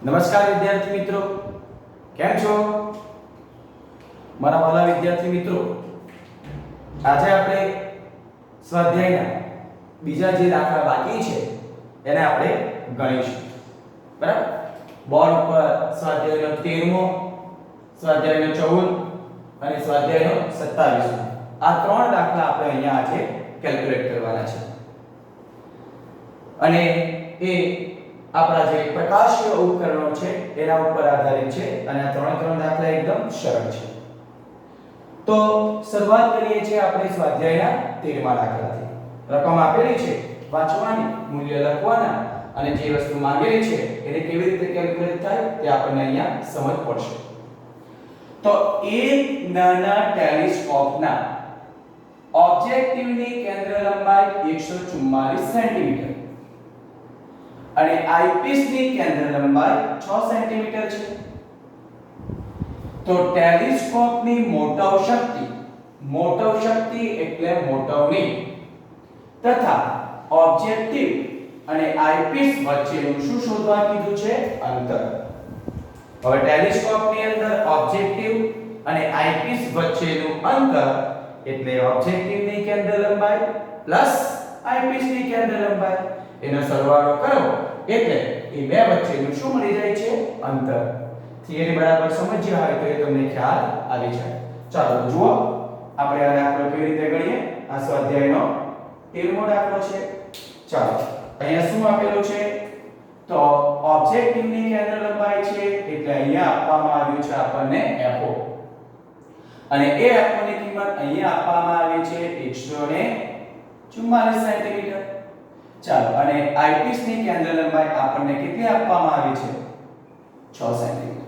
નમસ્કાર વિદ્યાર્થી મિત્રો, કેમ છો મારા વાલા વિદ્યાર્થી મિત્રો? આજે આપણે સ્વાધ્યાયના બીજા જે દાખલા બાકી છે એને આપણે ગણીશું. બરાબર? બોર્ડ ઉપર સ્વાધ્યાયનો 13મો, સ્વાધ્યાયનો 14 અને સ્વાધ્યાયનો 27 આ ત્રણ દાખલા આપણે અહીંયા આજે કેલ્ક્યુલેટ કરવાના છે. અને એ આપણા જે પ્રકાશીય ઉપકરણો છે એના ઉપર આધારિત છે અને આ ત્રણ દાખલા એકદમ સરળ છે. તો શરૂઆત કરીએ છીએ આપણે સ્વાધ્યાયના 13મા દાખલાથી. રકમ આપેલી છે, વાંચવાની, મૂલ્ય લખવાના અને જે વસ્તુ માંગેલી છે એને કેવી રીતે કેલ્ક્યુલેટ થાય તે આપણને અહીંયા સમજ પડશે. તો એક નાના ટેલિસ્કોપના ઓબ્જેક્ટિવની કેન્દ્ર લંબાઈ 144 સેન્ટીમીટર અને આઈપીસ ની કેન્દ્ર લંબાઈ 6 સેન્ટીમીટર છે. તો ટેલિસ્કોપની મોટવ શક્તિ એટલે મોટવની તથા ઓબ્જેક્ટિવ અને આઈપીસ વચ્ચેનું શું શોધવા કીધું છે? અંતર. હવે ટેલિસ્કોપની અંદર ઓબ્જેક્ટિવ અને આઈપીસ વચ્ચેનું અંતર એટલે ઓબ્જેક્ટિવની કેન્દ્ર લંબાઈ પ્લસ આઈપીસની કેન્દ્ર લંબાઈ એનો સરવાળો કરો એટલે એ બે વચ્ચેનું શું મળી જાય છે? અંતર. થિયરી બરાબર સમજ્યા હોય તો એ તમને ખ્યાલ આવી જાય. ચાલો જુઓ આપણે આ દાખલો કેવી રીતે ગણીએ. આ સ્વાધ્યાયનો 13મો દાખલો છે. ચાલો અહીંયા શું આપેલું છે? તો ઓબ્જેક્ટિવની કેન્દ્ર લંબાઈ છે એટલે અહીંયા આપવામાં આવ્યું છે આપણને FO અને એ FO ની કિંમત અહીંયા આપવામાં આવી છે 144 સેન્ટીમીટર. ચાલો અને આઈપીસ ની કેન્દ્ર લંબાઈ આપણને કેટલી આપવામાં આવી છે? 6 સેન્ટીમીટર.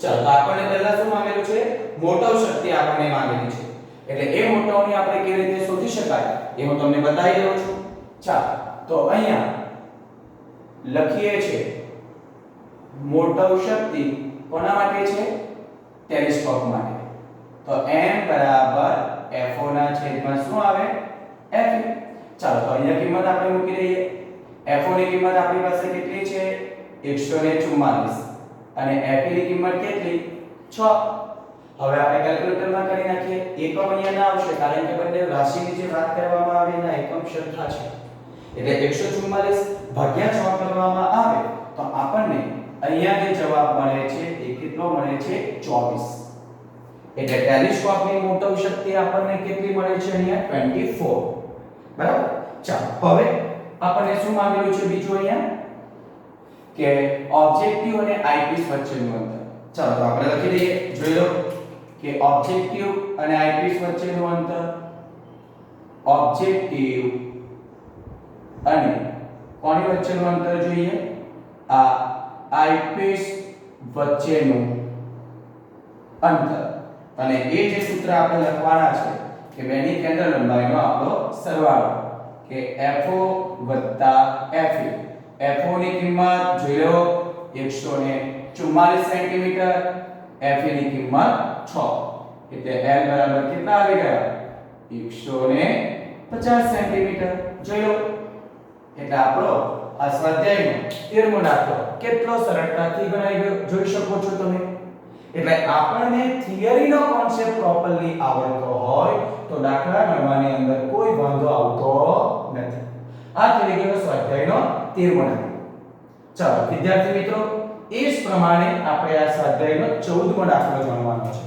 ચાલો તો આપણને પહેલા શું માંગેલું છે? મોટવ શક્તિ આપણને માંગેલી છે. એટલે એ મોટવની આપણે કેવી રીતે શોધી શકાય એ હું તમને બતાવી દઉં છું. ચાલો તો અહીંયા લખીએ છે મોટવ શક્તિ કોના માટે છે? ટેલિસ્કોપ માટે. તો m બરાબર FO ના છેદમાં શું આવે? F. ચાલો તો અહીંયા કિંમત આપણે મૂકી દઈએ. FO ની કિંમત આપણી પાસે કેટલી છે? 144 અને FE ની કિંમત કેટલી? 6. હવે આપણે કેલ્ક્યુલેટરમાં કરી નાખીએ. એકમ અહીંયા ના આવશે કારણ કે બંને રાશિની જે વાત કરવામાં આવે એના એકમ સરખા છે. એટલે 144 ભાગ્યા 6 કરવામાં આવે તો આપણને અહીંયા જે જવાબ મળે છે એ કેટલો મળે છે? 24. એટલે ટેલિસ્કોપની મોટવ શક્તિ આપણને કેટલી મળે છે? અહીંયા 24. બરાબર? ચાલો હવે આપણને શું માંગેલું છે બીજું અહીંયા? કે ઓબ્જેક્ટિવ અને આઈપીસ વચ્ચેનું અંતર. ચાલો તો આપણે લખી દઈએ. જોઈ લો કે ઓબ્જેક્ટિવ અને આઈપીસ વચ્ચેનું અંતર, ઓબ્જેક્ટિવ અને કોની વચ્ચેનું અંતર જોઈએ? આ આઈપીસ વચ્ચેનું અંતર. અને એ જે સૂત્ર આપણે લખવાના છે કે બેની કેન્દ્ર લંબાઈનો આપણો સરવાળો કે FO FE. FO ની કિંમત જોઈ લો 144 સેન્ટીમીટર, FE ની કિંમત 6 એટલે L બરાબર કેટલા આવી ગયા? 150 સેન્ટીમીટર. જોઈ લો એટલે આપણો આ સ્વાધ્યાયનો 13મો દાખલો કેટલો સરળતાથી ગણાઈ ગયો જોઈ શકો છો તમે. એટલે આપણને થિયરીનો કોન્સેપ્ટ પ્રોપરલી આવડતો હોય તો દાખલા ગણવાની અંદર કોઈ વાંધો આવતો નથી. આ થઈ ગયો સ્વાધ્યાયનો 13મો દાખલો. ચાલો વિદ્યાર્થી મિત્રો એ જ પ્રમાણે આપણે આ સ્વાધ્યાયનો 14મો દાખલો ગણવાનો છે.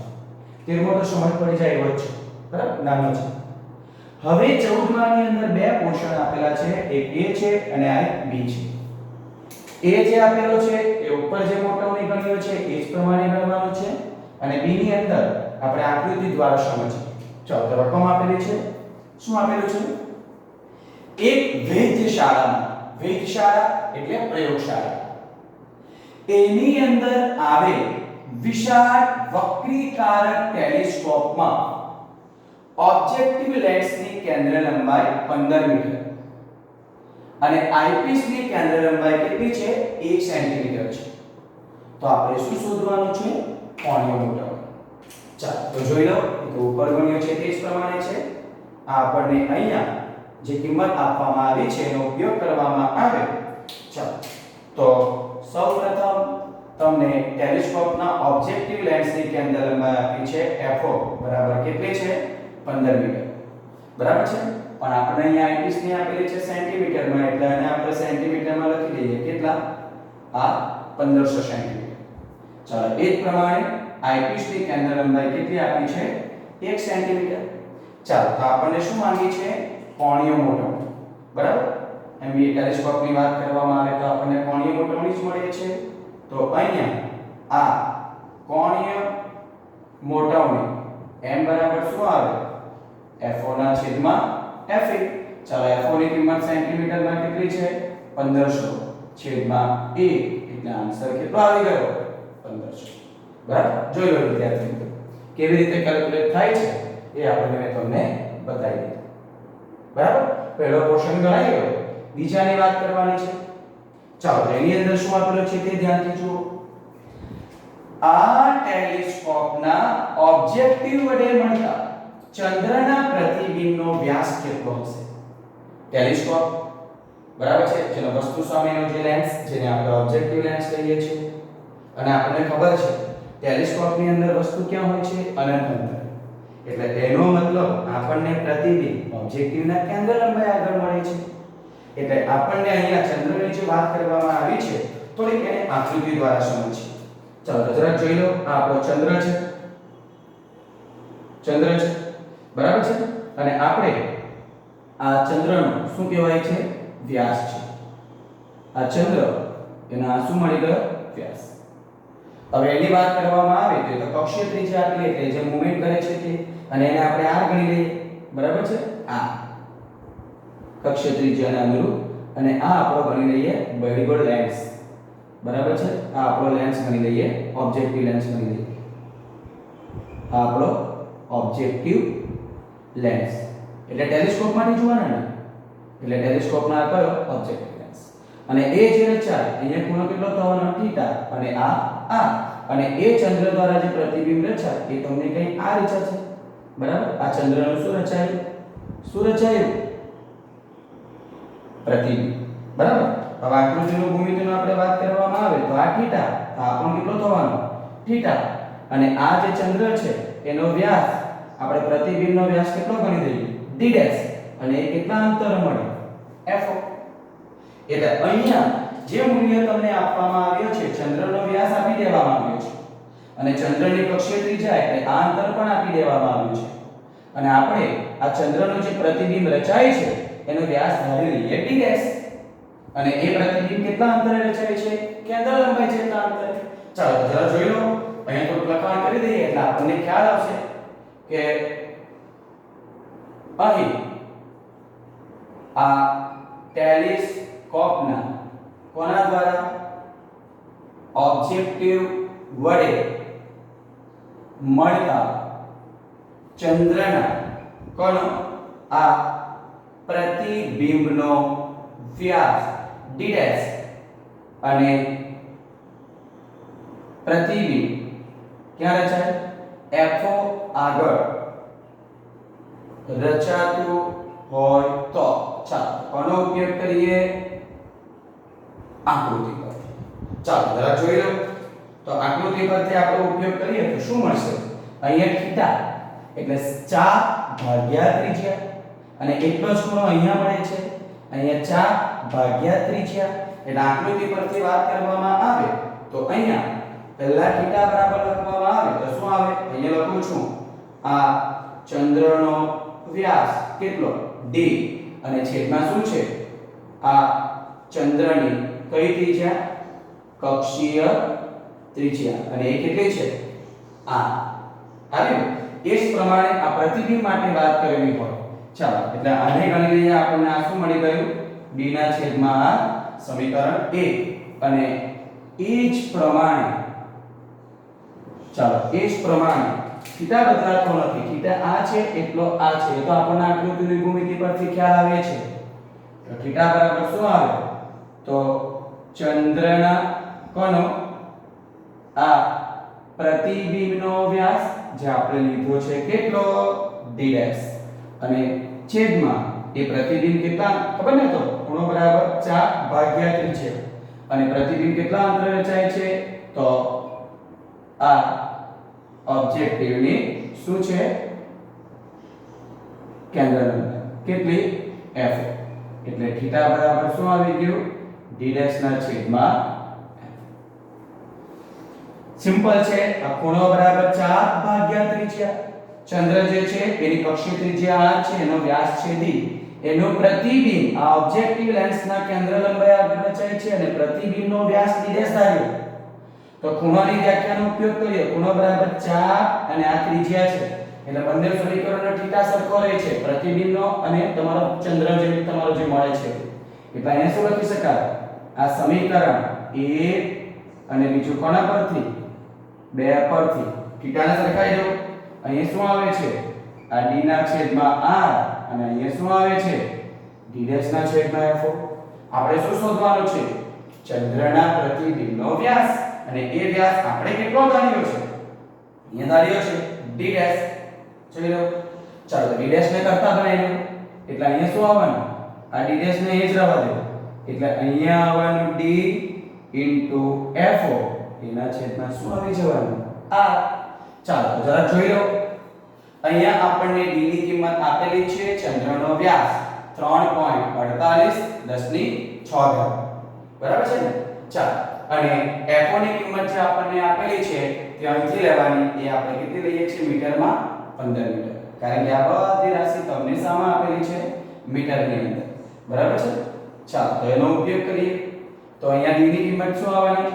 13મો તો સમજ પડી જાય એવો જ છે. બરાબર? નાનો છે. હવે 14માની અંદર બે પોર્શન આપેલા છે, એક A છે અને આ B છે. A જે આપેલો છે એ ઉપર જે મોટવની ગણ્યો છે એ જ પ્રમાણે ગણવાનો છે અને B ની અંદર આપણે આકૃતિ દ્વારા સમજીએ. ચાલો તો રકમ આપેલી છે. શું આપેલું છે? એક વેધશાળા એટલે પ્રયોગશાળા એની અંદર આવેલ વિશાળ વક્રીકારક ટેલિસ્કોપમાં ઓબ્જેક્ટિવ લેન્સની કેન્દ્ર લંબાઈ 15 મીટર અને આઈપીસની કેન્દ્ર લંબાઈ કેટલી છે? 1 સેન્ટીમીટર છે. તો આપણે શું શોધવાનું છે? કોણીય મોટવ. ચાલો તો જોઈ લો તો ઉપર ગણ્યો છે તે જ પ્રમાણે છે. આ આપણને અહીંયા જે કિંમત આપવામાં આવી છે એનો ઉપયોગ કરવામાં આવે. ચાલો તો સૌપ્રથમ તમને ટેલિસ્કોપના ઓબ્જેક્ટિવ લેન્સની કેન્દ્ર લંબાઈ આપી છે FO બરાબર કેટલી છે 15 મીટર બરાબર છે પણ આપણે અહીંયા આઈપીસ ની આપેલી છે સેન્ટીમીટરમાં એટલે આને આપણે સેન્ટીમીટરમાં લખી દઈએ કેટલા આ 1500 સેન્ટીમીટર ચાલો એ જ પ્રમાણે આઈપીસ ની કેન્દ્ર લંબાઈ કેટલી આપી છે 1 સેન્ટીમીટર ચાલો તો આપણને શું માંગી છે કોણીય મોટવણી બરાબર એમ બી ટેલિસ્કોપની વાત કરવામાં આવે તો આપણને કોણીય મોટવણી જ મળે છે તો અહીંયા આ કોણીય મોટવણી m બરાબર શું આવે FO ના છેદમાં FA ચાલો FO ની કિંમત સેન્ટીમીટરમાં કેટલી છે 1500 છેદમાં a એટલે આન્સર કેટલો આવી ગયો 1500 બરાબર જોઈ લો વિદ્યાર્થી મિત્રો કેવી રીતે કેલ્ક્યુલેટ થાય છે એ આપણે મેં તમને બતાવી દીધું બરાબર પહેલો પોર્શન ગણાઈ ગયો બીજાની વાત કરવાની છે ચાલો એની અંદર શું આપેલું છે તે ધ્યાનથી જુઓ આ ટેલિસ્કોપના ઓબ્જેક્ટિવ વડે મળતા ચંદ્રના પ્રતિબિંબનો વ્યાસ કેટલો હશે ટેલિસ્કોપ બરાબર છે જેનો વસ્તુ સામેનો જે લેન્સ જેને આપણે ઓબ્જેક્ટિવ લેન્સ કહીએ છીએ અને આપણને ખબર છે ટેલિસ્કોપની અંદર વસ્તુ ક્યાં હોય છે અનંત અંતરે એટલે તેનો મતલબ આપણને પ્રતિબિંબ ઓબ્જેક્ટિવના કેન્દ્ર લંબાઈ આગળ મળે છે એટલે આપણને અહીંયા ચંદ્રની જે વાત કરવામાં આવી છે થોડીક એને આકૃતિ દ્વારા સમજીએ ચાલો જરા જોઈ લો આ આપણો ચંદ્ર છે બરાબર છે અને આપણે આ ચંદ્રનો શું કહેવાય છે વ્યાસ છે આ ચંદ્ર એના શું મળી ગયો વ્યાસ હવે એની વાત કરવામાં આવે તો કક્ષીય ત્રિજ્યા આપી એટલે જે મૂવમેન્ટ કરે છે તે અને એને આપણે r ગણી લઈએ બરાબર છે આ કક્ષીય ત્રિજ્યાને અનુરૂપ અને આ આપણો ગણી લઈએ બહિર્ગોળ લેન્સ બરાબર છે આ આપણો લેન્સ ગણી લઈએ ઓબ્જેક્ટિવ લેન્સ ગણી લઈએ આ આપણો ઓબ્જેક્ટિવ લેન્સ એટલે ટેલિસ્કોપ માંથી જોવાના ને એટલે ટેલિસ્કોપના આ કયો ઓબ્જેક્ટિવ લેન્સ અને એ જે રચાય અહીંયા ખૂણો કેટલો થવાનો θ અને આ અને એ ચંદ્ર દ્વારા જે પ્રતિબિંબ રચાય એ તમને કઈ આ રચાશે બરાબર આ ચંદ્રનું શું રચાયું પ્રતિબિંબ બરાબર હવે આકૃતિનું ભૂમિતિનું આપણે વાત કરવામાં આવે તો આ θ આ પણ કેટલો થવાનો θ અને આ જે ચંદ્ર છે એનો વ્યાસ આપણે પ્રતિબિંબનો વ્યાસ કેટલો ગણી દઈએ d' અને એ કેટલા અંતર મળે FO એટલે અહીંયા જે મૂલ્ય તમને આપવામાં આવ્યો છે ચંદ્રનો વ્યાસ આપી દેવામાં આવ્યો છે અને ચંદ્રની કક્ષીય ત્રિજ્યા એટલે આ અંતર પણ આપી દેવામાં આવ્યું છે અને આપણે આ ચંદ્રનો જે પ્રતિબિંબ રચાય છે એનો વ્યાસ ધારી લઈએ d' અને એ પ્રતિબિંબ કેટલા અંતરે રચાય છે કેન્દ્ર લંબાઈ જેટલા અંતરે ચાલો જરા જોઈ લો અહીંયા થોડું લખાણ કરી દઈએ એટલે આપણને ખ્યાલ આવશે કે અહીં આ ટેલિસ્કોપના કોના દ્વારા ઓબ્જેક્ટિવ વડે મળતા ચંદ્રના કોનો આ પ્રતિબિંબનો વ્યાસ d' અને પ્રતિબિંબ ક્યાં રચાય FO આગળ રચાતું હોય તો ચાલો કોનો ઉપયોગ કરીએ આકૃતિ પર ચાલો જરા જોઈ લો તો આકૃતિ પરથી આપણે ઉપયોગ કરીએ તો શું મળશે અહીંયા θ એટલે 4 ભાગ્યા ત્રિજ્યા અને એટલો જ ખૂણો અહીંયા મળે છે અહીંયા 4 ભાગ્યા ત્રિજ્યા એટલે આકૃતિ પરથી વાત કરવામાં આવે તો અહીંયા પહેલા θ બરાબર લખવામાં આવે તો શું આવે અહીંયા લખું છું આ ચંદ્રનો વ્યાસ કેટલો d અને છેદમાં શું છે આ ચંદ્રની કઈ ત્રિજ્યા કક્ષીય ત્રિજ્યા અને એ કેટલી છે આ આવ્યું એ જ પ્રમાણે આ પ્રતિબિંબ માટે વાત કરવી હોય ચાલો એટલે આને ગણી લઈએ આપણને આ શું મળી ગયું d ના છેદમાં આ સમીકરણ 1 અને એ જ પ્રમાણે ચાલો એ જ પ્રમાણે θ બદલાતો નથી θ આ છે એટલો આ છે તો આપણને આકૃતિની ભૂમિતિ પરથી ખ્યાલ આવે છે તો θ બરાબર શું આવે તો ચંદ્રના કોનો આ પ્રતિબિંબનો વ્યાસ જે આપણે લીધો છે કેટલો d' અને છેદમાં એ પ્રતિબિંબ કેટલા ખબર ને તો ખૂણો બરાબર 4 ભાગ્યા ત્રિજ્યા અને પ્રતિબિંબ કેટલા અંતરે રચાય છે તો એટલે થીટા બરાબર શું આવી ગયું d' ના છેદમાં સિમ્પલ છે આ ખૂણો બરાબર 4 ભાગ્યા ત્રિજ્યા ચંદ્ર જે છે એની કક્ષીય ત્રિજ્યા r છે એનો વ્યાસ છે d એનું પ્રતિબિંબ આ ઓબ્જેક્ટિવ લેન્સના કેન્દ્ર લંબાઈ આગળ રચાય છે અને પ્રતિબિંબનો વ્યાસ d' ધાર્યો તો ખૂણાની વ્યાખ્યાનો ઉપયોગ કરીએ ખૂણો બરાબર 4 અને આ ત્રિજ્યા છે એટલે બંને સમીકરણનો થીટા સરખો રહે છે પ્રતિબિંબનો અને તમારો ચંદ્ર જે તમારો જે મળે છે એટલે અહીંયા શું લખી શકાય આ સમીકરણ 1 અને બીજું કોના પરથી 2 પરથી થીટાને સરખાઈ દો અહીંયા શું આવે છે આ d ના છેદમાં r અને અહીંયા શું આવે છે d' ના છેદમાં f આપણે શું શોધવાનું છે ચંદ્રના પ્રતિબિંબનો વ્યાસ અને એ વ્યાસ આપણે કેટલો ધાર્યો છે અહીંયા ધાર્યો છે d' જોઈ લો ચાલો d' ને કરતા બનાવી લો એટલે અહીંયા શું આવવાનું આ d' ને એ જ રહેવા દો એટલે અહીંયા આવવાનું d f એના છેદમાં શું આવી જવાનું r ચાલો તો જરા જોઈ લો અહીંયા આપણને d ની કિંમત આપેલી છે ચંદ્રનો વ્યાસ 3.48 10⁶ બરાબર છે ને ચાલો અને f ની કિંમત જે આપણને આપેલી છે તે અહીંથી લેવાની એ આપણે કેટલી લઈએ છીએ મીટરમાં 15 મીટર કારણ કે આ બધી રાશિ તમને સામે આપેલી છે મીટરની અંદર બરાબર છે ચાલો તો એનો ઉપયોગ કરીએ તો અહીંયા d ની કિંમત શું આવવાની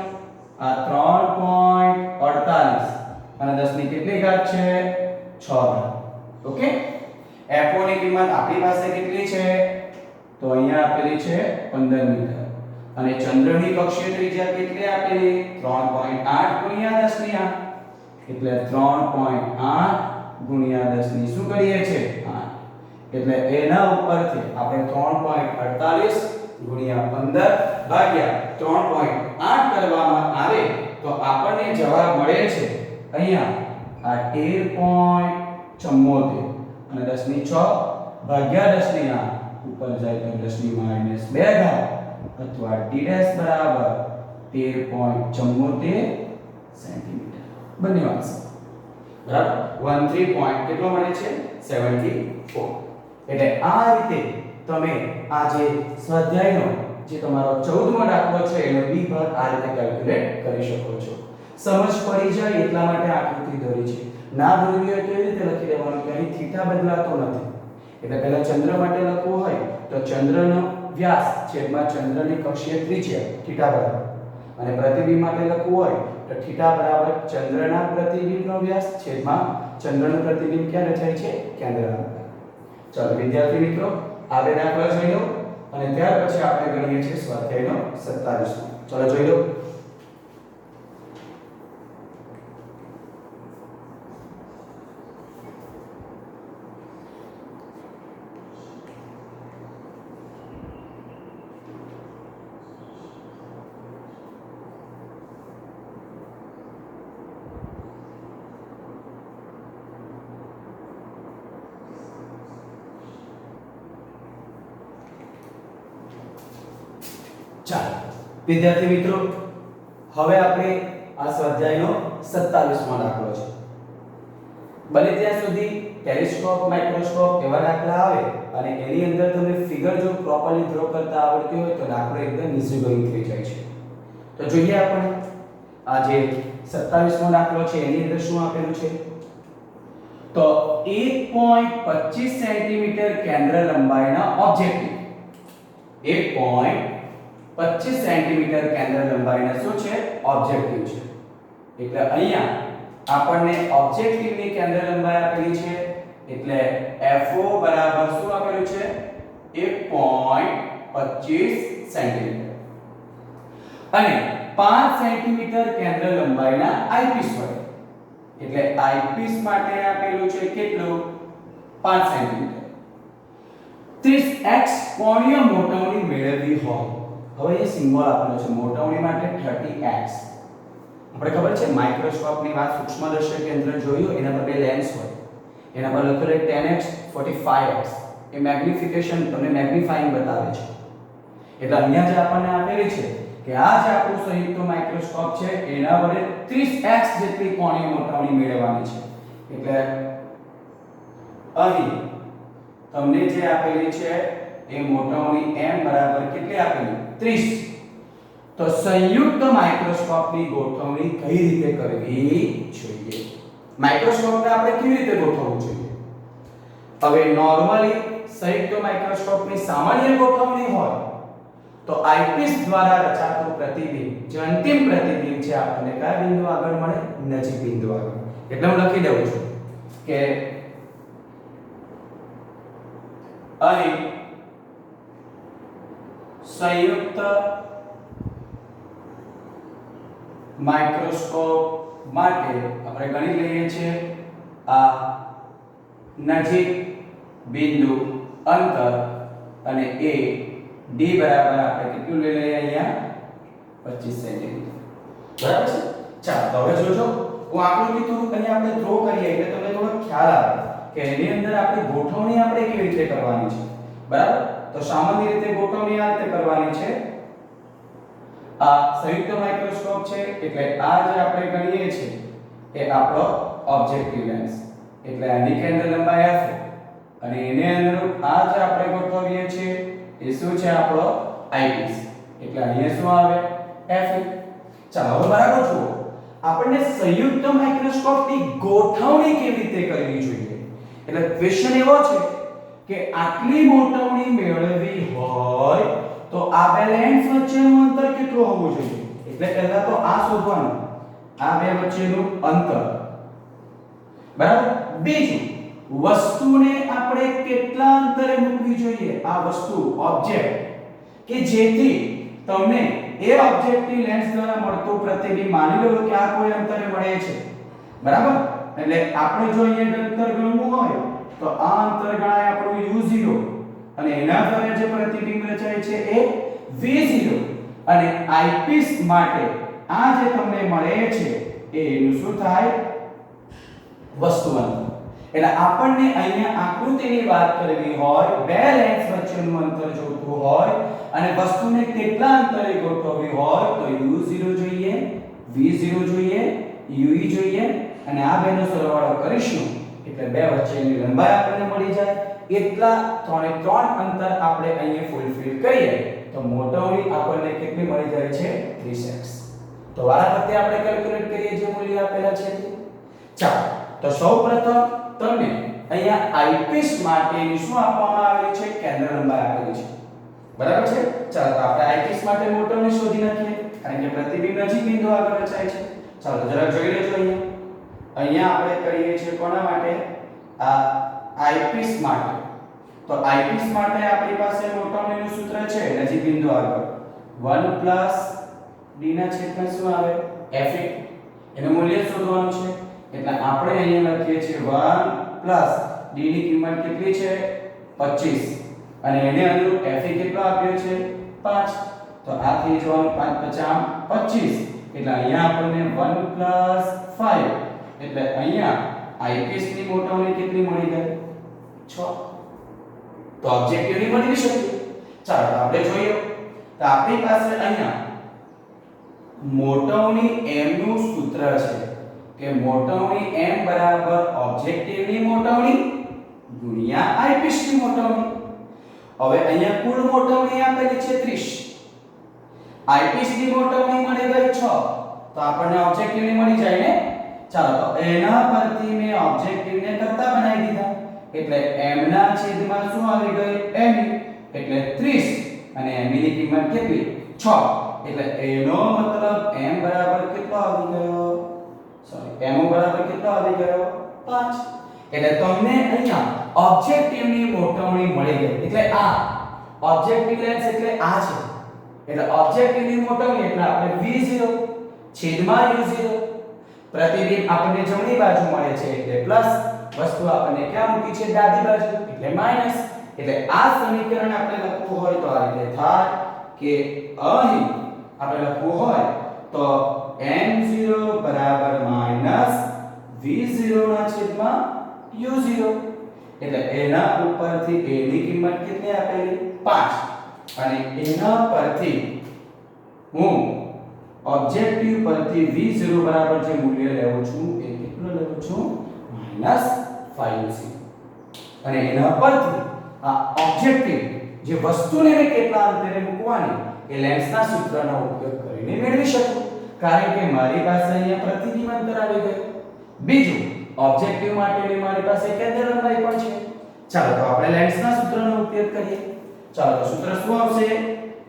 આ 3.48 અને 10 ની કેટલી ઘાત છે 6 ઘાત ઓકે f ની કિંમત આપણી પાસે કેટલી છે તો અહીંયા આપેલી છે 15 મીટર અને ચંદ્રની કક્ષીય ત્રિજ્યા કેટલી આપેલી 3.8 ગુણ્યા 10 ની 8 એટલે 3.8 ગુણ્યા 10 ની શું કરીએ છે 8 એટલે એના ઉપરથી આપણે 3.48 ગુણ્યા 15 ભાગ્યા 3.8 કરવામાં આવે તો આપણને જવાબ મળે છે અહીંયા આ 13.74 અને 10 ની 6 ભાગ્યા 10 ની 8 ઉપર જાય તો 10 ની -2 ઘાત અથવા d' બરાબર 13.74 સેન્ટીમીટર બંને વાત બરાબર 13 પોઈન્ટ કેટલો મળે છે 74 એટલે આ રીતે તમે આ જે સ્વાધ્યાયનો જે તમારો 14મો દાખલો છે એનો b ભાગ આ રીતે કેલ્ક્યુલેટ કરી શકો છો સમજ પડી જાય એટલા માટે આકૃતિ દોરી છે ના દોરવી હોય તો એ રીતે લખી દેવાનું કે અહીં થીટા બદલાતો નથી એટલે પહેલા ચંદ્ર માટે લખવું હોય તો ચંદ્રનો વ્યાસ છેદમાં ચંદ્રની કક્ષીય ત્રિજ્યા થીટા બરાબર અને પ્રતિબિંબ માટે લખવું હોય તો થીટા બરાબર ચંદ્રના પ્રતિબિંબનો વ્યાસ છેદમાં ચંદ્રનું પ્રતિબિંબ ક્યાં રચાય છે કેન્દ્ર લંબાઈ ચાલો વિદ્યાર્થી મિત્રો આ બે દાખલા જોઈ લો અને ત્યાર પછી આપણે ગણીએ છીએ સ્વાધ્યાયનો 27મો ચાલો જોઈ લો ચાલો વિદ્યાર્થી મિત્રો હવે આપણે આ સ્વાધ્યાયનો 27મો દાખલો છે બને ત્યાં સુધી ટેલિસ્કોપ માઇક્રોસ્કોપ એવા દાખલા આવે અને એની અંદર તમને ફિગર જો પ્રોપરલી ડ્રો કરતા આવડતી હોય તો દાખલો એકદમ ઈઝી ગોઈંગ થઈ જાય છે તો જોઈએ આપણે આ જે 27મો દાખલો છે એની અંદર શું આપેલું છે તો 1.25 સેન્ટીમીટર કેન્દ્ર લંબાઈના ઓબ્જેક્ટિવ 1.25 સેન્ટીમીટર કેન્દ્ર લંબાઈના શું છે ઓબ્જેક્ટિવ છે એટલે અહીંયા આપણને ઓબ્જેક્ટિવની કેન્દ્ર લંબાઈ આપેલી છે એટલે FO બરાબર શું આપેલું છે 1.25 સેન્ટીમીટર અને 5 સેન્ટીમીટર કેન્દ્ર લંબાઈના આઈપીસ વડે એટલે આઈપીસ માટે આપેલું છે કેટલું 5 સેન્ટીમીટર 30x કોણીય મોટવણી મેળવવી હોય હવે એ સિમ્બોલ આપેલો છે મોટવણી માટે 30x આપણે ખબર છે માઇક્રોસ્કોપની વાત સૂક્ષ્મદર્શક કેન્દ્ર જોયું એના પર બે લેન્સ હોય એના પર લખેલું 10x 45x એ મેગ્નિફિકેશન તમને મેગ્નિફાઇંગ બતાવે છે એટલે અહીંયા જે આપણને આપેલી છે કે આ જે આપણું સંયુક્ત માઇક્રોસ્કોપ છે એના વડે 30x જેટલી કોણીય મોટવણી મેળવવાની છે એટલે અહીં તમને જે આપેલી છે એ મોટવણી m બરાબર કેટલી આપેલી 30. તો સંયુક્ત માઇક્રોસ્કોપની ગોઠવણી કઈ રીતે કરવી જોઈએ? માઇક્રોસ્કોપને આપણે કેવી રીતે ગોઠવવું જોઈએ? હવે નોર્મલી સંયુક્ત માઇક્રોસ્કોપની સામાન્ય ગોઠવણી હોય તો આઈપીસ દ્વારા રચાતું પ્રતિબિંબ, જે અંતિમ પ્રતિબિંબ છે, આપણને કયા બિંદુ આગળ મળે? નજીક બિંદુ આગળ. એટલે હું લખી દઉં છું કે અહીં સંયુક્ત માઇક્રોસ્કોપ માટે આપણે ગણી લઈએ છીએ આ નજીક બિંદુ અંતર અને એ d બરાબર આપણે કેટલું લઈ લઈએ અહીંયા 25 સેન્ટીમીટર. બરાબર છે? ચાલો હવે જોજો, હું આકૃતિ થોડું અહીંયા આપણે ડ્રો કરીએ એટલે તમને થોડો ખ્યાલ આવે કે એની અંદર આપણે ગોઠવણી આપણે કેવી રીતે કરવાની છે. બરાબર? તો સામાન્ય રીતે ગોઠવણી આ રીતે કરવાની છે. આ સંયુક્ત માઇક્રોસ્કોપ છે એટલે આ જે આપણે ગણીએ છીએ એ આપણો ઓબ્જેક્ટિવ લેન્સ, એટલે આની કેન્દ્ર લંબાઈ f અને એને અનુરૂપ આ જે આપણે ગોઠવીએ છીએ એ શું છે? આપણો આઈપીસ. એટલે અહીંયા શું આવે? f. ચાલો હવે બરાબર જુઓ, આપણને સંયુક્ત માઇક્રોસ્કોપની ગોઠવણી કેવી રીતે કરવી જોઈએ? એટલે ક્વેશ્ચન એવો છે કે આટલી ગોઠવણી મેળવવી હોય તો આ બે લેન્સ વચ્ચેનું અંતર કેટલું હોવું જોઈએ? એટલે પહેલા તો આ શોધવાનું, આ બે વચ્ચેનું અંતર. બરાબર? બીજું, વસ્તુને આપણે કેટલા અંતરે મૂકવી જોઈએ? આ વસ્તુ, ઓબ્જેક્ટ, કે જેથી તમને એ ઓબ્જેક્ટની લેન્સ દ્વારા મળતું પ્રતિબિંબ, માની લો કે આ કોઈ અંતરે મળે છે. બરાબર? એટલે આપણે જો અહીંયા અંતર ગણવું હોય તો આ અંતર ગણાય આપણું u0 અને એના દ્વારા જે પ્રતિબિંબ રચાય છે એ v0 અને આઈપીસ માટે આ જે તમને મળે છે એનું શું થાય? વસ્તુ અંતર. એટલે આપણને અહીંયા આકૃતિની વાત કરવી હોય, બે લેન્સ વચ્ચેનું અંતર જોઈતું હોય અને વસ્તુને કેટલા અંતરે ગોઠવવી હોય તો u0 જોઈએ, v0 જોઈએ, ue જોઈએ અને આ બેનો સરવાળો કરીશું એટલે બે વચ્ચેની લંબાઈ આપણને મળી જાય. એટલા ત્રણે ત્રણ અંતર આપણે અહીંયા ફૂલફિલ કરીએ તો મોટવણી આપણને કેટલી મળી જાય છે? 30x. તો વારાફરતી આપણે કેલ્ક્યુલેટ કરીએ જે મૂલ્ય આપેલા છે તે. ચાલો, તો સૌપ્રથમ તમને અહીંયા આઈપીસ માટેની શું આપવામાં આવેલી છે? કેન્દ્ર લંબાઈ આપેલી છે. બરાબર છે? ચાલો તો આપણે આઈપીસ માટે મોટવણી શોધી નાખીએ કારણ કે પ્રતિબિંબ નજીક બિંદુ આગળ રચાય છે. ચાલો જરા જોઈ લેજો અહીંયા. અહીંયા આપણે કરીએ છીએ કોના માટે? આ આઈપીસ માટે. તો આઈપીસ માટે આપણી પાસે મોટવણીનું સૂત્ર છે નજીક બિંદુ આગળ 1 d ના છેદમાં શું આવે? f. એનું મૂલ્ય શોધવાનું છે. એટલે આપણે અહીંયા લખીએ છીએ 1 d ની કિંમત કેટલી છે? 25 અને એને અનુરૂપ f કેટલો આપ્યો છે? 5. તો આ થઈ જવાનું 5 5 25 એટલે અહીંયા આપણને 1 5 એટલે અહીંયા આઈપીસ ની મોટવણી કેટલી મળી ગઈ? 6. તો ઓબ્જેક્ટિવની મળી શકે. ચાલો આપણે જોઈએ. તો આપણી પાસે અહીંયા મોટવણી m નું સૂત્ર છે કે મોટવણી m બરાબર ઓબ્જેક્ટિવની મોટવણી ગુણ્યા આઈપીસ ની મોટવણી. હવે અહીંયા કુલ મોટવણી આપેલી છે 30. આઈપીસ ની મોટવણી મળી ગઈ 6. તો આપણને ઓબ્જેક્ટિવની મળી જાય ને. ચાલો તો એના પરથી મેં ઓબ્જેક્ટિવને કરતા બનાવી દીધા એટલે m ના છેદમાં શું આવી ગઈ? m એટલે 30 અને m ની કિંમત કેટલી? 6. એટલે એનો મતલબ m બરાબર કેટલો આવી ગયો? m બરાબર કેટલો આવી ગયો? 5. એટલે તમને અહીંયા ઓબ્જેક્ટિવની મોટવણી મળી ગઈ. એટલે આ ઓબ્જેક્ટિવ લેન્સ એટલે આ છે. એટલે ઓબ્જેક્ટિવની મોટવણી એટલે આપણે v0 છેદમાં u0. પ્રતિબિંબ આપણને જમણી બાજુ મળે છે એટલે પ્લસ, વસ્તુ આપણને ક્યાં મૂકી છે? ડાબી બાજુ એટલે માઈનસ. એટલે આ સમીકરણ આપણે લખવું હોય તો આ રીતે થાય કે અહીં આપણે લખવું હોય તો m0 બરાબર માઈનસ v0 ના છેદમાં u0. એટલે એના ઉપરથી a ની કિંમત કેટલી આપેલી? 5 અને એના પરથી હું ઓબ્જેક્ટિવ પરથી v0 બરાબર જે મૂલ્ય લેવું છું એ કેટલું લેવું છું? -5c. અને એના પરથી આ ઓબ્જેક્ટિવ જે વસ્તુને મેં કેટલા અંતરે મૂકવાની એ લેન્સના સૂત્રનો ઉપયોગ કરીને મેળવી શકું, કારણ કે મારી પાસે અહીંયા પ્રતિબિંબ અંતર આવી ગયું. બીજું ઓબ્જેક્ટિવ માટે મારી પાસે કેન્દ્ર લંબાઈ પણ છે. ચાલો તો આપણે લેન્સના સૂત્રનો ઉપયોગ કરીએ. ચાલો તો સૂત્ર શું આવશે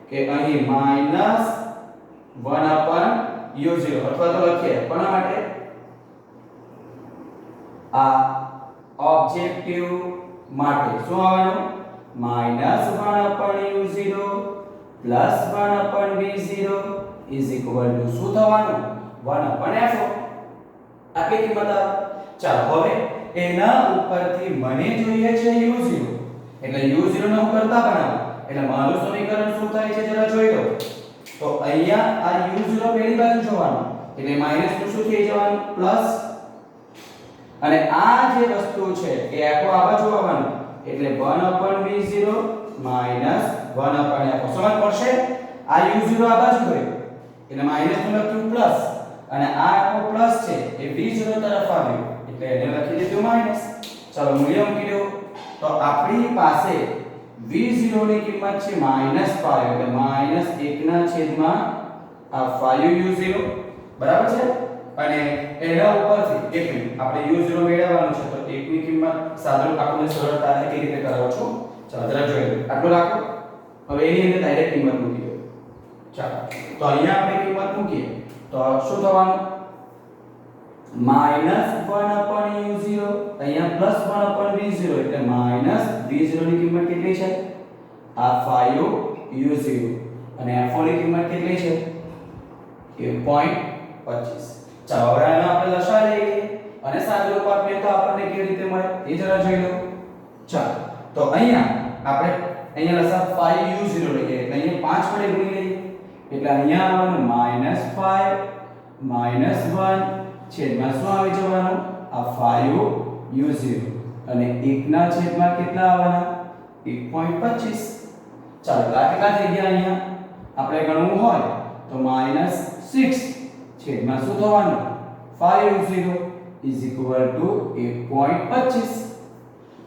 કે અહીં -1/u0 અથવા તો લખીએ કોના માટે આ ઓબ્જેક્ટિવ માટે શું આવવાનું -1/u0 1/v0 શું થવાનું 1/f આટલી કિંમત આવે. ચાલો હવે એના ઉપરથી મને જોઈએ છે u0 એટલે u0 ને હું કરતા બનાવું એટલે મારું સમીકરણ શું થાય છે જરા જોઈ લો. તો અહીંયા આ u0 પેલી બાજુ જોવાનું એટલે માઈનસ નું શું થઈ જવાનું પ્લસ, અને આ જે વસ્તુ છે એ આખો આ બાજુ આવવાનું એટલે 1/v0 1/f. સમજ પડશે? આ u0 આ બાજુ ગયો એટલે માઈનસ નું લખ્યું પ્લસ, અને આ આખો પ્લસ છે એ v0 તરફ આવ્યો એટલે એને લખી દીધું માઈનસ. ચાલો મૂલ્ય મૂકી દો. તો આપણી પાસે v0 ની કિંમત છે -5 એટલે -1/5u0 બરાબર છે. અને એના ઉપરથી 1 આપણે u0 મેળવવાનું છે તો 1 ની કિંમત સાદું આપણને સરળતાથી કઈ રીતે કરાવું છું ચાલો જરા જોઈએ. આટલું રાખો. હવે એની અંદર ડાયરેક્ટ કિંમત મૂકી દો. ચાલો તો અહીંયા આપણે કિંમત મૂકીએ તો શું થવાનું -1/u0 અહીંયા +1/v0 એટલે -v0 ની કિંમત કેટલી છે આ 5u0 અને f0 ની કિંમત કેટલી છે 1.25. ચાલો હવે આનો આપણે લસા લઈએ અને સાદુરૂપ આપીએ તો આપણને કેવી રીતે મળે એ જરા જોઈ લો. ચાલો તો અહીંયા લસા 5u0 લઈએ એટલે અહીંયા 5 વડે ગુણી લઈએ એટલે અહીંયા આવવાનું -5 -1 છેદમાં શું આવી જવાનું આ 5u0 અને 1 ના છેદમાં કેટલા આવવાના 1.25. ચાલો કેટલા થઈ ગયા અહીંયા આપણે ગણવું હોય તો -6 છેદમાં શું થવાનું 5u0 1.25.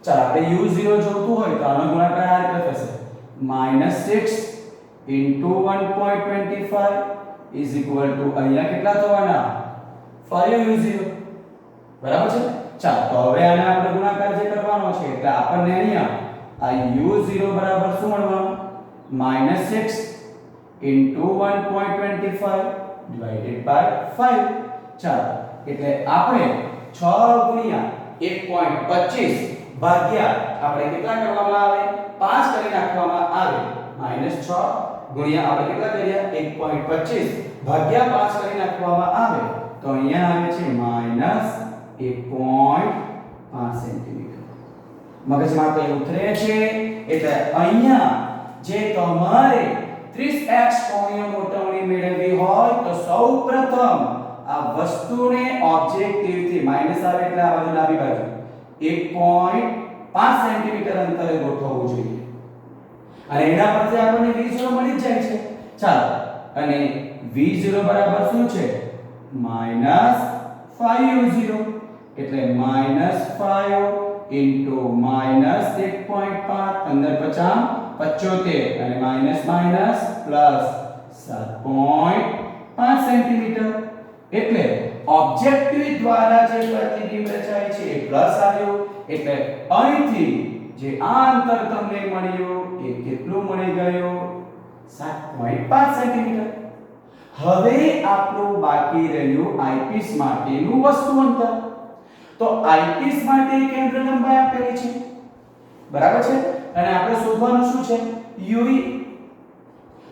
ચાલો આપણે u0 જોતું હોય તો આનો ગુણાકાર આ રીતે થશે -6 * 1.25 અહીંયા કેટલા થવાના 5u0 બરાબર છે. ચાલો તો હવે આને આપણે ગુણાકાર જે કરવાનો છે એટલે આપણને અહીંયા આ u0 બરાબર શું મળવાનું -6 * 1.25 / 5. ચાલો એટલે આપણે 6 ગુણ્યા 1.25 ભાગ્યા આપણે કેટલા કરવામાં આવે 5 કરી નાખવામાં આવે -6 ગુણ્યા આપણે કેટલા કર્યા 1.25 ભાગ્યા 5 કરી નાખવામાં આવે તો અહીંયા આવે છે -1.5 સેન્ટીમીટર. મગજમાં કંઈ ઉતરે છે એટલે અહીંયા જે તમારે 30x કોણીય ગોઠવણી મેળવવી હોય તો સૌપ્રથમ આ વસ્તુને ઓબ્જેક્ટિવ થી માઈનસ આવે એટલે આ બાજુ ડાબી બાજુ 1.5 સેન્ટીમીટર અંતરે ગોઠવવું જોઈએ અને એના પરથી આપણને v0 મળી જાય છે. ચાલો અને v0 બરાબર શું છે -5u0 એટલે -5 * -1.5 15 50 75 અને માઈનસ પ્લસ 7.5 સેન્ટીમીટર. એટલે ઓબ્જેક્ટિવ દ્વારા જે પ્રતિબિંબ રચાય છે એ પ્લસ આવ્યું એટલે અહીંથી જે આ અંતર તમને મળ્યું એ કેટલું મળી ગયું 7.5 સેન્ટીમીટર. હવે આપણું બાકી રહ્યું આઈપીસ માટેનું વસ્તુ અંતર. તો આઈપીસ માટે કેન્દ્ર લંબાઈ આપેલી છે બરાબર છે અને આપણે શોધવાનું શું છે uv.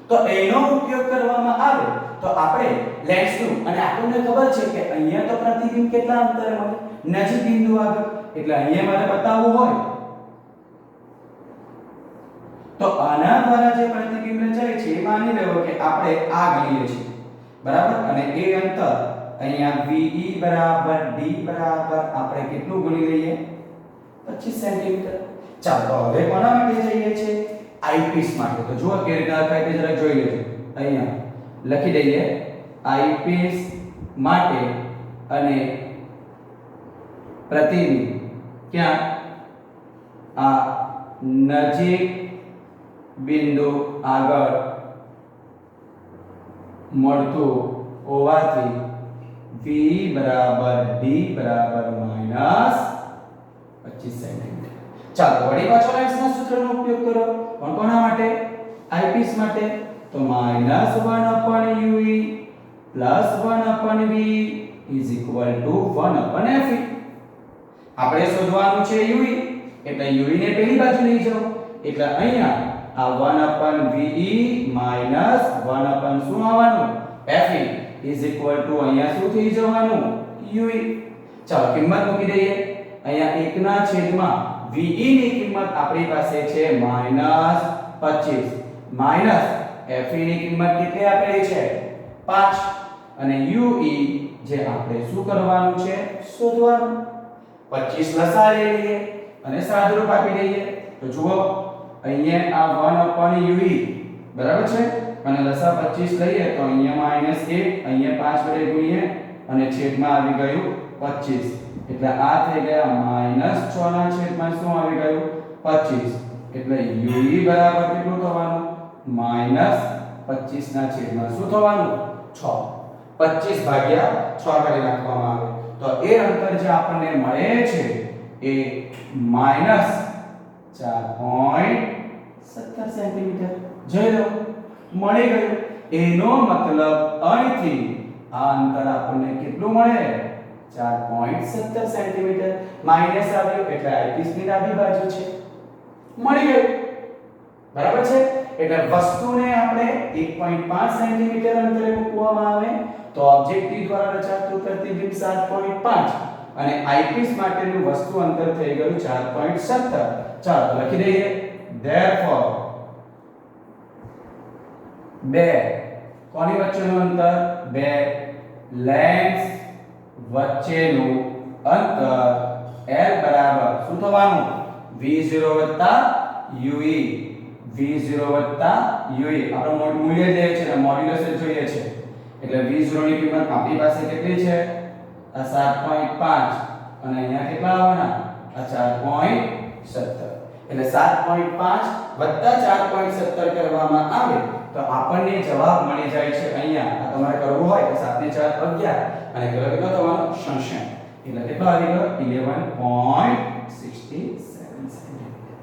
તો એનો ઉપયોગ કરવામાં આવે તો આપણે લેન્સનું અને આપણને ખબર છે કે અહીંયા તો પ્રતિબિંબ કેટલા અંતરે મળે નજીક બિંદુ આગળ એટલે અહીંયા મારે બતાવવું હોય તો આના દ્વારા જે પ્રતિબિંબ રચાય છે એ માની લો કે આપણે આ ગણીએ છીએ બરાબર અને એ અંતર અહીંયા VE બરાબર D બરાબર આપણે કેટલું ગણી લઈએ 25 સેન્ટીમીટર. ચાલો હવે કોના માટે જઈએ છે આઈપીસ માટે. તો જુઓ કેવી રીતે લખાય તે જરા જોઈ લેજો. અહીંયા લખી દઈએ આઈપીસ માટે અને પ્રતિબિંબ ક્યાં આ નજીક બિંદુ આગળ મળતું હોવાથી v બરાબર d બરાબર -25 સેન્ટીમીટર. ચાલો વળી પાછો લેન્સના સૂત્રનો ઉપયોગ કરો. કોના માટે? આઈપીસ માટે. તો -1/ue + 1/v is equal to 1/fe. આપણે શોધવાનું છે ue, એટલે ue ને પેલી બાજુ લઈ જાઓ, એટલે અહીંયા આ 1/ve minus 1/ શું આવવાનું? fe is equal to અહીંયા શું થઈ જવાનું? ue. ચાલો કિંમત મૂકી દઈએ. અહીંયા 1 ના છેદમાં ve ની કિંમત આપણી પાસે છે -25 માઈનસ fe ની કિંમત કેટલી આપેલી છે? 5 અને ue જે આપણે શું કરવાનું છે? શોધવાનું. 25 લસાડી લઈએ અને સાદુરૂપ આપી દઈએ. તો જુઓ અહીંયા આ 1/ue બરાબર છે અને લસા 25 લઈએ તો અહીંયા -1, અહીંયા 5 વડે ગુણીએ અને છેદમાં આવી ગયું 25, એટલે આ થઈ ગયા -6 ના છેદમાં શું આવી ગયું? 25. એટલે ue બરાબર કેટલું થવાનું? -25 ના છેદમાં શું થવાનું? 6. 25 ભાગ્યા 6 કરી નાખવામાં આવે તો એ અંતર જે આપણને મળે છે એ -4.17 સેન્ટીમીટર. જોઈ લો મળી ગયું. એનો મતલબ અહીંથી આ અંતર આપણને કેટલું મળે? 4.17 સેન્ટીમીટર. માઈનસ આવ્યું એટલે આઈપીસ ની ડાબી બાજુ છે. મળી ગયું. બરાબર છે. એટલે વસ્તુને આપણે 1.5 સેન્ટીમીટર અંતરે મૂકવામાં આવે તો ઓબ્જેક્ટિવ દ્વારા રચાતું પ્રતિબિંબ 7.5 અને આઈપીસ માટેનું વસ્તુ અંતર થઈ ગયું 4.17. ચાલો લખી દઈએ. therefore બે કોની વચ્ચેનું અંતર? બે લેન્સ વચ્ચેનું અંતર L બરાબર શું થવાનું? v0 + ue. v0 + ue આપણો મૂલ્ય દે છે ને મોડ્યુલસ જોઈએ છે. એટલે v0 ની કિંમત આપણી પાસે કેટલી છે? આ 7.5 અને અહીંયા કેટલા આવવાના? આ 4.17. એટલે 7.5 + 4.17 કરવામાં આવે તો આપણને જવાબ મળી જાય છે. અહીંયા આ તમારે કરવું હોય તો 7 ને 4 11 અને કેટલો થવાનો? 66. એટલે કેટલો આવી ગયો? 11.67 સેન્ટીમીટર.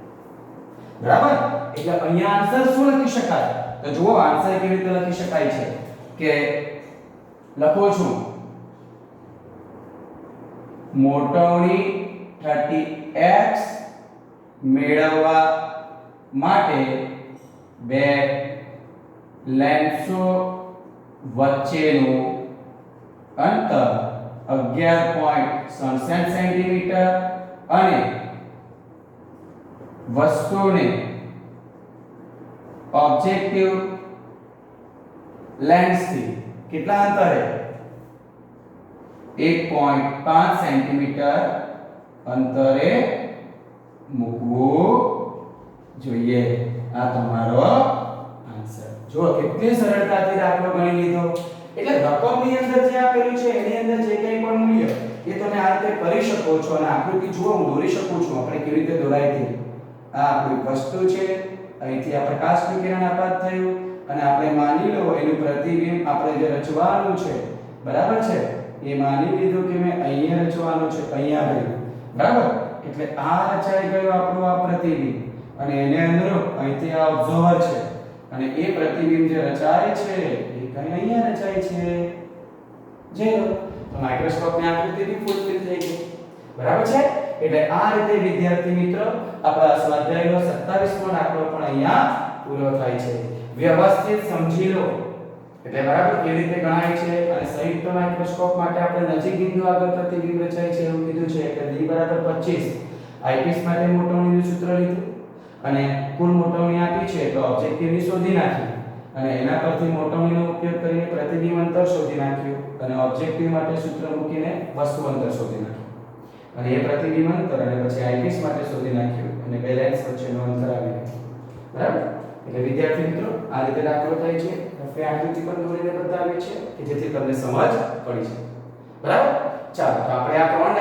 બરાબર. એટલે અહીંયા આન્સર શું લખી શકાય? તો જુઓ આન્સર કેવી રીતે લખી શકાય છે કે લખો છું મોટવણી 30x મેળવવા માટે બે લેન્સો વચ્ચેનું અંતર 11.67 સેન્ટીમીટર અને વસ્તુને ઓબ્જેક્ટિવ લેન્સથી કેટલા અંતરે? 1.5 સેન્ટીમીટર અંતરે મૂકવું જોઈએ. આ તમારો આન્સર. જો કેટલી સરળતાથી દાખલો ગણી લીધો. એટલે રકમની અંદર જે આપેલું છે એની અંદર જે કંઈ પણ મૂલ્ય એ તમે આ રીતે કરી શકો છો અને આકૃતિ જુઓ હું દોરી શકું છું. આપણે કેવી રીતે દોરાય છે. આ આપણી વસ્તુ છે. અહીંથી આ પ્રકાશનું કિરણ આપાત થયું અને આપણે માની લો એનું પ્રતિબિંબ આપણે જે રચવાનું છે બરાબર છે એ માની લીધું કે મેં અહીંયા રચવાનું છે, અહીંયા ગયું બરાબર. એટલે આ રચાઈ ગયું આપણું આ પ્રતિબિંબ અને એને અંદર અહીંથી આ ઓબ્ઝર્વર છે અને એ પ્રતિબિંબ જે રચાય છે એ કઈ અહીંયા રચાય છે. જે તો માઇક્રોસ્કોપની આકૃતિથી ફૂલફિલ થઈ ગઈ. બરાબર છે. એટલે આ રીતે વિદ્યાર્થી મિત્રો આપણા સ્વાધ્યાયનો 27મો દાખલો પણ અહીંયા પૂરો થાય છે. વ્યવસ્થિત સમજી લો. એટલે બરાબર કેવી રીતે ગણાય છે અને સંયુક્ત માઇક્રોસ્કોપ માટે આપણે નજીક બિંદુ આગળ પ્રતિબિંબ રચાય છે એવું કીધું છે. એટલે d = 25 આઈપીસ માટે મોટવણીનું સૂત્ર લીધું અને કુલ મોટવણી આપી છે તો ઓબ્જેક્ટિવની શોધી નાખી અને એના પરથી મોટવણીનો ઉપયોગ કરીને પ્રતિબિંબ અંતર શોધી નાખ્યું અને ઓબ્જેક્ટિવ માટે સૂત્ર મૂકીને વસ્તુ અંતર શોધી નાખ્યું અને એ પ્રતિબિંબ અંતર અને પછી આઈપીસ માટે શોધી નાખ્યું અને બે લેન્સ વચ્ચેનું અંતર આવી ગયું. બરાબર. એટલે વિદ્યાર્થી મિત્રો આ રીતે દાખલો થાય છે. રફે આકૃતિ પણ દોરીને બતાવી છે કે જેથી તમને સમજ પડી જાય. બરાબર. ચાલો તો આપણે આ ત્રણ